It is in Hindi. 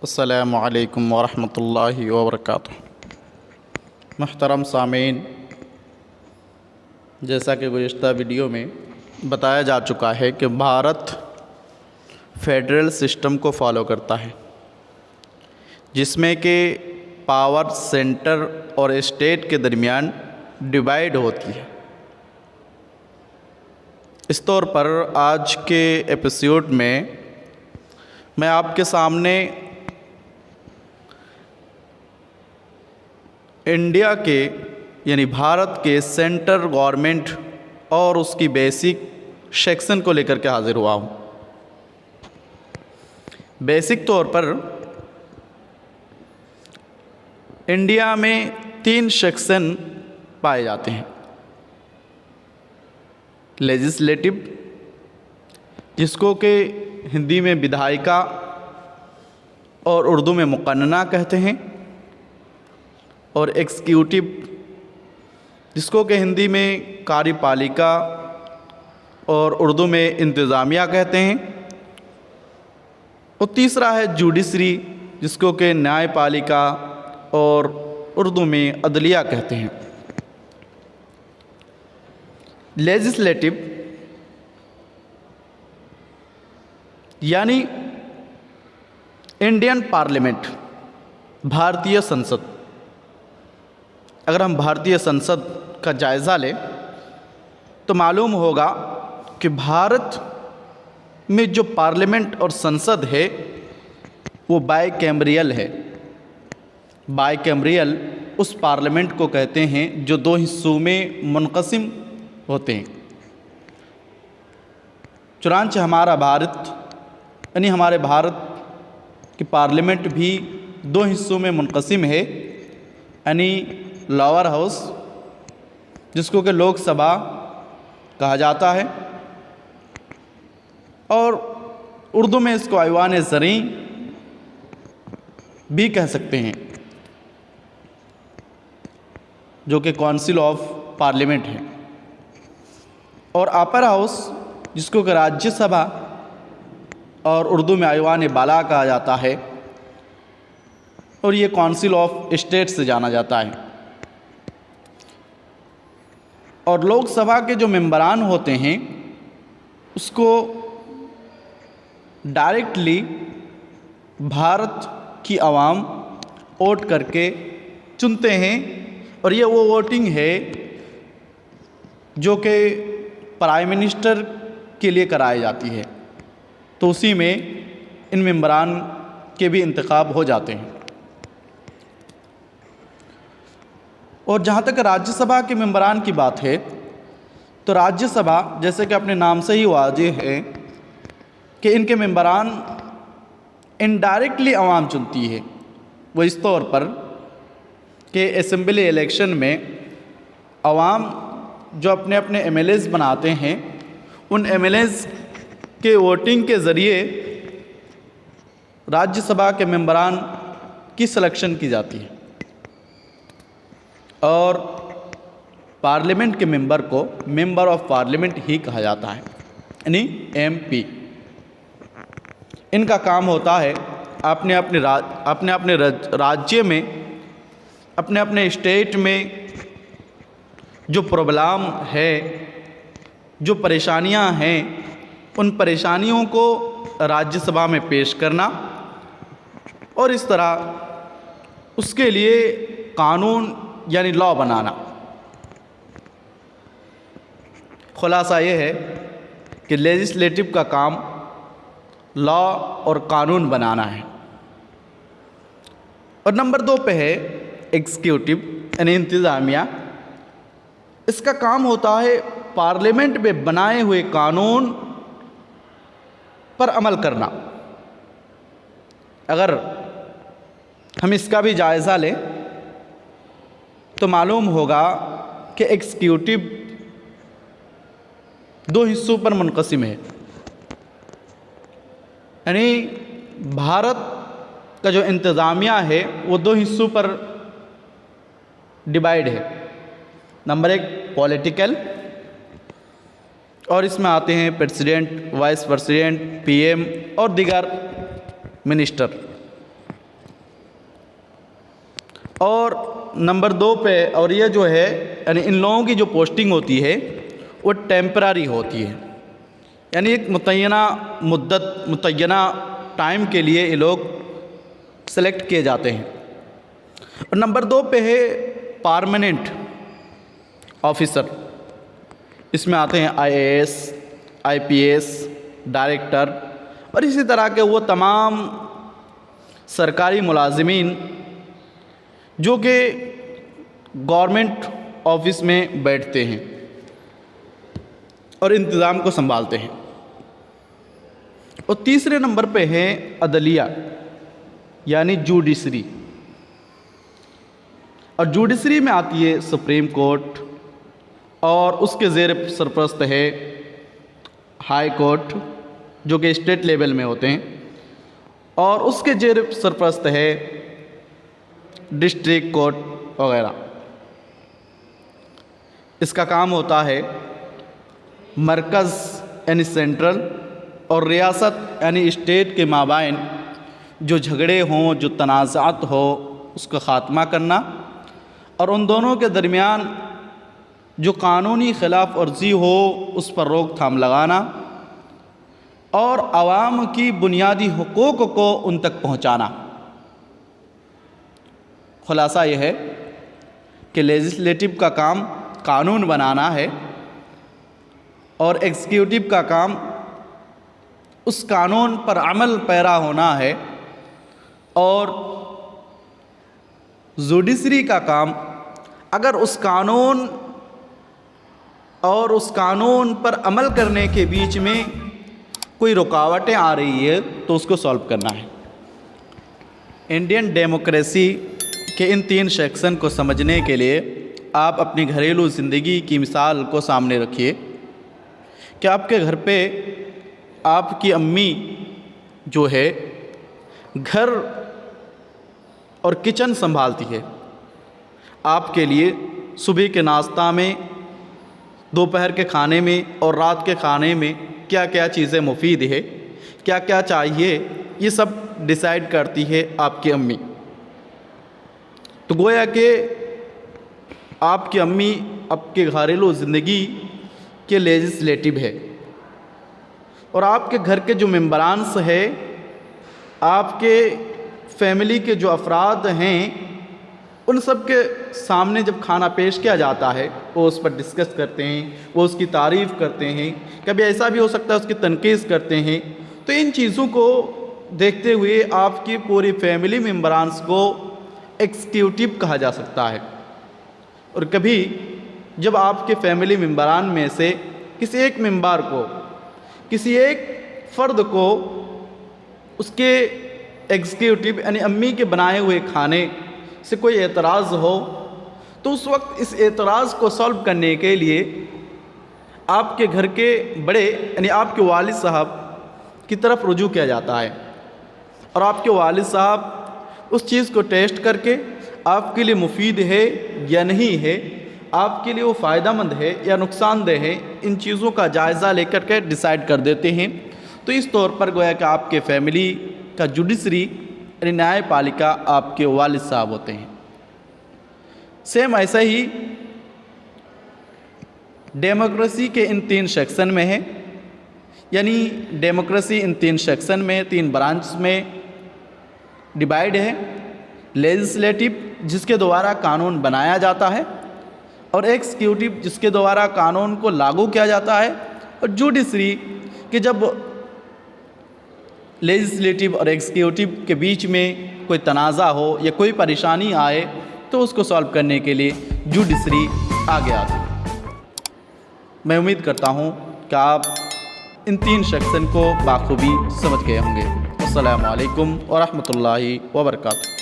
अस्सलामु अलैकुम वरहमतुल्लाहि वबरकातुहू। मुहतरम सामीन, जैसा कि गुज़िश्ता वीडियो में बताया जा चुका है कि भारत फेडरल सिस्टम को फॉलो करता है, जिसमें कि पावर सेंटर और स्टेट के दरमियान डिवाइड होती है। इस तौर पर आज के एपिसोड में मैं आपके सामने इंडिया के यानी भारत के सेंट्रल गवर्नमेंट और उसकी बेसिक सेक्शन को लेकर के हाज़िर हुआ हूँ। बेसिक तौर पर इंडिया में 3 सेक्शन पाए जाते हैं। लेजिस्लेटिव, जिसको कि हिंदी में विधायिका और उर्दू में मुक़न्नना कहते हैं, और एग्जीक्यूटिव, जिसको कि हिंदी में कार्यपालिका और उर्दू में इंतज़ामिया कहते हैं, और तीसरा है जुडिशरी, जिसको कि न्यायपालिका और उर्दू में अदलिया कहते हैं। लेजिस्लेटिव यानी इंडियन पार्लियामेंट, भारतीय संसद। अगर हम भारतीय संसद का जायज़ा लें तो मालूम होगा कि भारत में जो पार्लियामेंट और संसद है वो बाइकैमरियल है। बाइकैमरियल उस पार्लियामेंट को कहते हैं जो 2 हिस्सों में मुनक़सिम होते हैं। चुनांचे हमारा भारत यानी हमारे भारत की पार्लियामेंट भी 2 हिस्सों में मुनक़सिम है, यानी लोअर हाउस, जिसको कि लोकसभा कहा जाता है, और उर्दू में इसको ऐवान ज़री भी कह सकते हैं, जो कि काउंसिल ऑफ पार्लियामेंट है, और अपर हाउस, जिसको कि राज्यसभा और उर्दू में ऐवान बाला कहा जाता है, और ये काउंसिल ऑफ स्टेट से जाना जाता है। और लोकसभा के जो मेंबरान होते हैं उसको डायरेक्टली भारत की आवाम वोट करके चुनते हैं, और ये वो वोटिंग है जो कि प्राइम मिनिस्टर के लिए कराई जाती है, तो उसी में इन मेंबरान के भी इंतखाब हो जाते हैं। और जहाँ तक राज्यसभा के मेंबरान की बात है तो राज्यसभा, जैसे कि अपने नाम से ही वाज़ेह है कि इनके मेंबरान इनडायरेक्टली आवाम चुनती है। वो इस तौर पर कि असेंबली इलेक्शन में आवाम जो अपने अपने एमएलएज़ बनाते हैं, उन एमएलएज़ के वोटिंग के ज़रिए राज्यसभा के मेंबरान की सिलेक्शन की जाती है, और पार्लियामेंट के मेंबर को मेंबर ऑफ पार्लियामेंट ही कहा जाता है, यानी एमपी। इनका काम होता है अपने अपने राज्य में, अपने अपने स्टेट में जो प्रॉब्लम है, जो परेशानियां हैं, उन परेशानियों को राज्यसभा में पेश करना, और इस तरह उसके लिए कानून यानी लॉ बनाना। खुलासा ये है कि लेजिस्लेटिव का काम लॉ और कानून बनाना है। और नंबर 2 पे है एग्जीक्यूटिव यानी इंतज़ामिया। इसका काम होता है पार्लियामेंट में बनाए हुए कानून पर अमल करना। अगर हम इसका भी जायज़ा लें तो मालूम होगा कि एग्जीक्यूटिव 2 हिस्सों पर मुनक़सिम है, यानी भारत का जो इंतज़ामिया है वो 2 हिस्सों पर डिवाइड है। नंबर 1 पॉलिटिकल, और इसमें आते हैं प्रेसिडेंट, वाइस प्रेसिडेंट, पीएम और दीगर मिनिस्टर। और नंबर 2 पे, और ये जो है यानी इन लोगों की जो पोस्टिंग होती है वो टेम्पररी होती है, यानी एक मुतय्यना टाइम के लिए ये लोग सेलेक्ट किए जाते हैं। और नंबर 2 पे है परमानेंट ऑफिसर। इसमें आते हैं IAS, IPS, डायरेक्टर और इसी तरह के वो तमाम सरकारी मुलाजिमीन जो कि गवर्नमेंट ऑफिस में बैठते हैं और इंतज़ाम को संभालते हैं। और तीसरे नंबर पे है अदलिया यानी जुडिशरी। और जुडिशरी में आती है सुप्रीम कोर्ट और उसके ज़ेर सरपरस्त है हाई कोर्ट जो कि स्टेट लेवल में होते हैं, और उसके ज़ेर सरपरस्त है डिस्ट्रिक्ट कोर्ट वगैरह। इसका काम होता है मरकज़ यानी सेंट्रल और रियासत यानी स्टेट के माबाइन जो झगड़े हों, जो तनाज़ात हो, उसका ख़ात्मा करना और उन दोनों के दरमियान जो कानूनी खिलाफ वर्जी हो उस पर रोकथाम लगाना और आवाम की बुनियादी हुकूक़ को उन तक पहुँचाना। खुलासा यह है कि लेजिस्लेटिव का काम कानून बनाना है और एग्जीक्यूटिव का काम उस कानून पर अमल पैरा होना है, और जुडिशरी का काम अगर उस कानून और उस कानून पर अमल करने के बीच में कोई रुकावटें आ रही है तो उसको सॉल्व करना है। इंडियन डेमोक्रेसी के इन 3 सेक्शन को समझने के लिए आप अपनी घरेलू ज़िंदगी की मिसाल को सामने रखिए कि आपके घर पे आपकी अम्मी जो है घर और किचन संभालती है। आपके लिए सुबह के नाश्ता में, दोपहर के खाने में और रात के खाने में क्या क्या चीज़ें मुफीद है, क्या क्या चाहिए, ये सब डिसाइड करती है आपकी अम्मी। तो गोया कि आपकी अम्मी आपके घरेलू ज़िंदगी के लेजिस्लेटिव है और आपके घर के जो मेंबरान्स है, आपके फैमिली के जो अफराद हैं, उन सब के सामने जब खाना पेश किया जाता है वो उस पर डिस्कस करते हैं, वो उसकी तारीफ़ करते हैं, कभी ऐसा भी हो सकता है उसकी तनकीस करते हैं। तो इन चीज़ों को देखते हुए आपकी पूरी फैमिली मेंबरान्स को एग्जीक्यूटिव कहा जा सकता है। और कभी जब आपके फैमिली मेंबरान में से किसी एक मेंबर को, किसी एक फ़र्द को उसके एग्जीक्यूटिव यानी अम्मी के बनाए हुए खाने से कोई एतराज़ हो तो उस वक्त इस एतराज़ को सॉल्व करने के लिए आपके घर के बड़े यानी आपके वालिद साहब की तरफ रुजू किया जाता है और आपके वालिद साहब उस चीज़ को टेस्ट करके आपके लिए मुफीद है या नहीं है, आपके लिए वो फ़ायदेमंद है या नुकसानदेह है, इन चीज़ों का जायज़ा लेकर के डिसाइड कर देते हैं। तो इस तौर पर गोया कि आपके फैमिली का जुडिशरी यानी न्यायपालिका आपके वालिद साहब होते हैं। सेम ऐसा ही डेमोक्रेसी के इन 3 सेक्शन में है, यानी डेमोक्रेसी इन 3 सेक्शन में, 3 ब्रांच में डिवाइड है। लेजिस्लेटिव जिसके द्वारा कानून बनाया जाता है, और एग्जीक्यूटिव जिसके द्वारा कानून को लागू किया जाता है, और जुडिशरी कि जब लेजिस्लेटिव और एग्जीक्यूटिव के बीच में कोई तनाज़ा हो या कोई परेशानी आए तो उसको सॉल्व करने के लिए जुडिशरी आगे आती है। मैं उम्मीद करता हूँ कि आप इन 3 सेक्शन को बाखूबी समझ गए होंगे। अस्सलामु अलैकुम व रहमतुल्लाहि व बरकातुहू।